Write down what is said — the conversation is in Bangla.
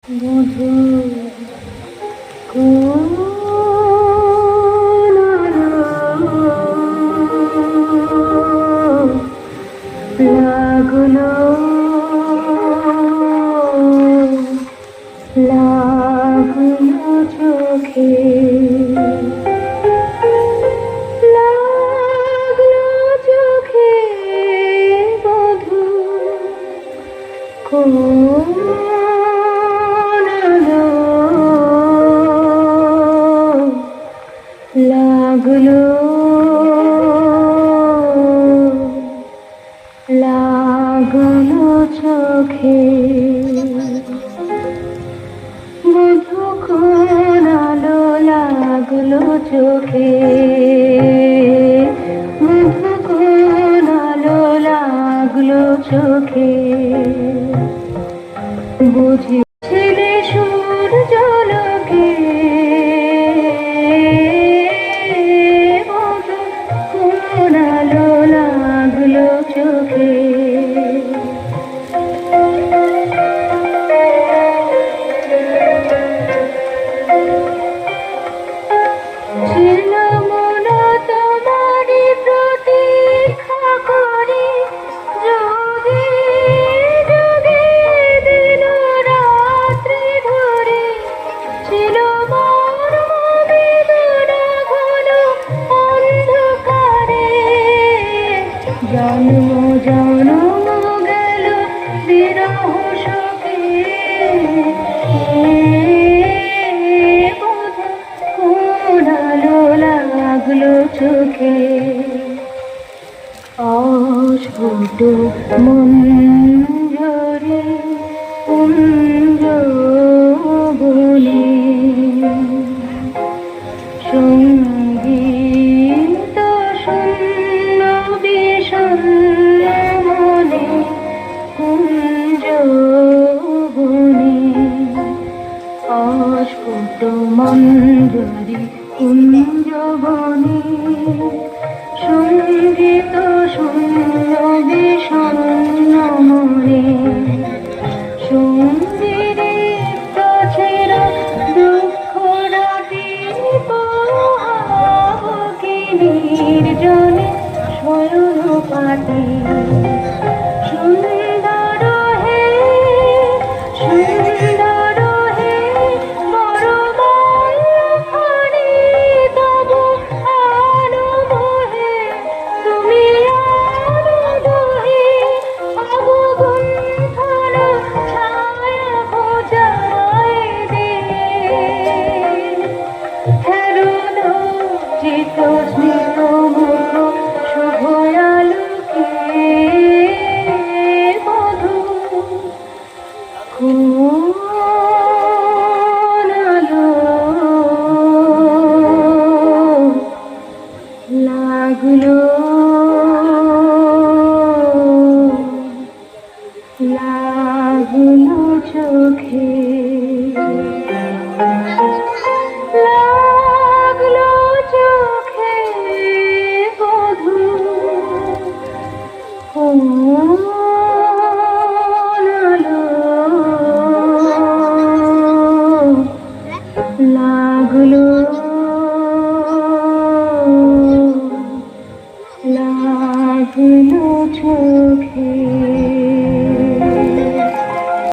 মধু কোন লাগলো লাগলো চোখে লাগলো চোখে মধু কোন লাগলো লাগলো চোখে মধু কোন আলো লাগলো চোখে মধু কোন আলো লাগলো চোখে বুঝি ছেলে সূর্যালোকে মধু কোন আলো লাগলো চোখে ছিলাম না তোমারই প্রতীক্ষা করি যোগে যোগে দিন রাত্রি ধরে ছিল মোর বেদনা ঘন অন্ধকারে জন্ম জন্ম গেল বিরহ শোকে কোন আলো লাগলো চোখে অস্ফুট মঞ্জরি কুঞ্জ বলে সঙ্গীত শূন্য বিষণ্ণ মনে কুঞ্জ বনে অস্ফুট মঞ্জরি কুঞ্জ বনে সঙ্গীত শূন্য বিষণ্ণ মনে সঙ্গীরে ছিল দুঃখ রাতি পোহাবকে নির্জনে শয়ন পাতে সুন্দর হে সুন্দর হে বড় মায়াখানি তবু আলো মোহে তুমি আলো দোহে অবগুণ্ঠন ছায়া বোঝায় দে হেরুন চিত স্মিত মুখ শুভ আলোকে মধু কোন আলো লাগলো লাগলো চোখে।